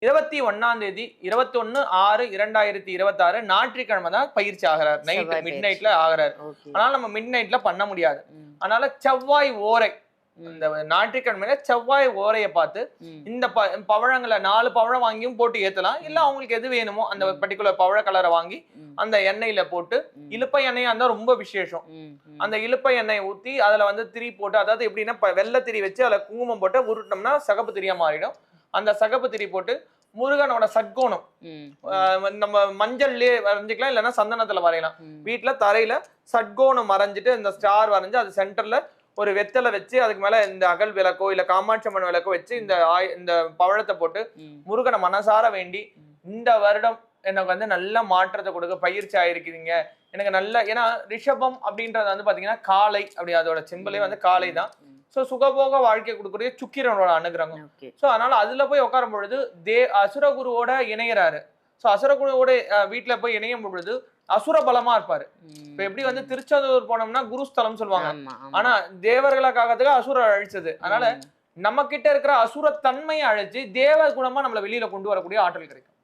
21ஆம் தேதி 21/6/2026 ஞாயிற்றுக்கிழமை தான் பயிற்சி ஆகிறார். நைட் செவ்வாய் மிட் பயிற்சி. நைட்ல ஆகிறார். ஓகே. அதனால நம்ம மிட் நைட்ல பண்ண முடியாது. ம். அதனால செவ்வாய் ஓரை ம். இந்த ஞாயிற்றுக்கிழமையில செவ்வாய் ஓரைய பார்த்து ம். இந்த பவழங்கள 4 பவழம் வாங்கியும் போட்டு ஏத்தலாம். இல்ல அவங்களுக்கு எது வேணுமோ அந்த பர்ட்டிகுலர் பவழ கலரை வாங்கி ம். அந்த எண்ணெயில போட்டு இலுப்பை எண்ணெயா இருந்தா ரொம்ப விசேஷம். ம். ம். அந்த இலுப்பை எண்ணெயை ஊத்தி அதுல வந்து திரி போட்டு அதாவது எப்படின்னா வெள்ளை திரி வச்சு அதுல குங்குமம் போட்டு உருட்டோம்னா சிகப்பு திரியா மாறிடும். அந்த சிகப்பு திரி போட்டு முருகனோட சட்கோணம் நம்ம மஞ்சள்லயே வரைஞ்சிக்கலாம் இல்லைன்னா சந்தனத்துல வரையலாம். வீட்டுல தரையில சட்கோணம் வரைஞ்சிட்டு இந்த ஸ்டார் வரைஞ்சு அது சென்டர்ல ஒரு வெத்தலை வச்சு அதுக்கு மேல இந்த அகல் விளக்கோ இல்ல காமாட்சி அம்மன் விளக்கோ வச்சு இந்த பவழத்தை போட்டு முருகனை மனசார வேண்டி இந்த வருடம் எனக்கு வந்து நல்ல மாற்றத்தை கொடுக்க பயிற்சி ஆயிருக்கிறீங்க. எனக்கு நல்ல ஏன்னா ரிஷபம் அப்படின்றது வந்து பாத்தீங்கன்னா காளை அப்படி அதோட சிம்பலே வந்து காளை தான். சோ சுகபோக வாழ்க்கை கொடுக்கக்கூடிய சுக்கிரனோட அனுகிரகம். சோ அதனால அதுல போய் உட்காரும் பொழுது அசுரகுருவோட இணையறாரு. சோ அசுரகுருவோட வீட்டுல போய் இணையும் பொழுது அசுர பலமா இருப்பாரு. இப்ப எப்படி வந்து திருச்செந்தூர் போனோம்னா குருஸ்தலம் சொல்லுவாங்க. ஆனா தேவர்களுக்காகத்துக்கு அசுர அழிச்சது. அதனால நம்ம கிட்ட இருக்கிற அசுர தன்மையை அழிச்சு தேவ குணமா நம்மள வெளியில கொண்டு வரக்கூடிய ஆற்றல் கிடைக்கும்.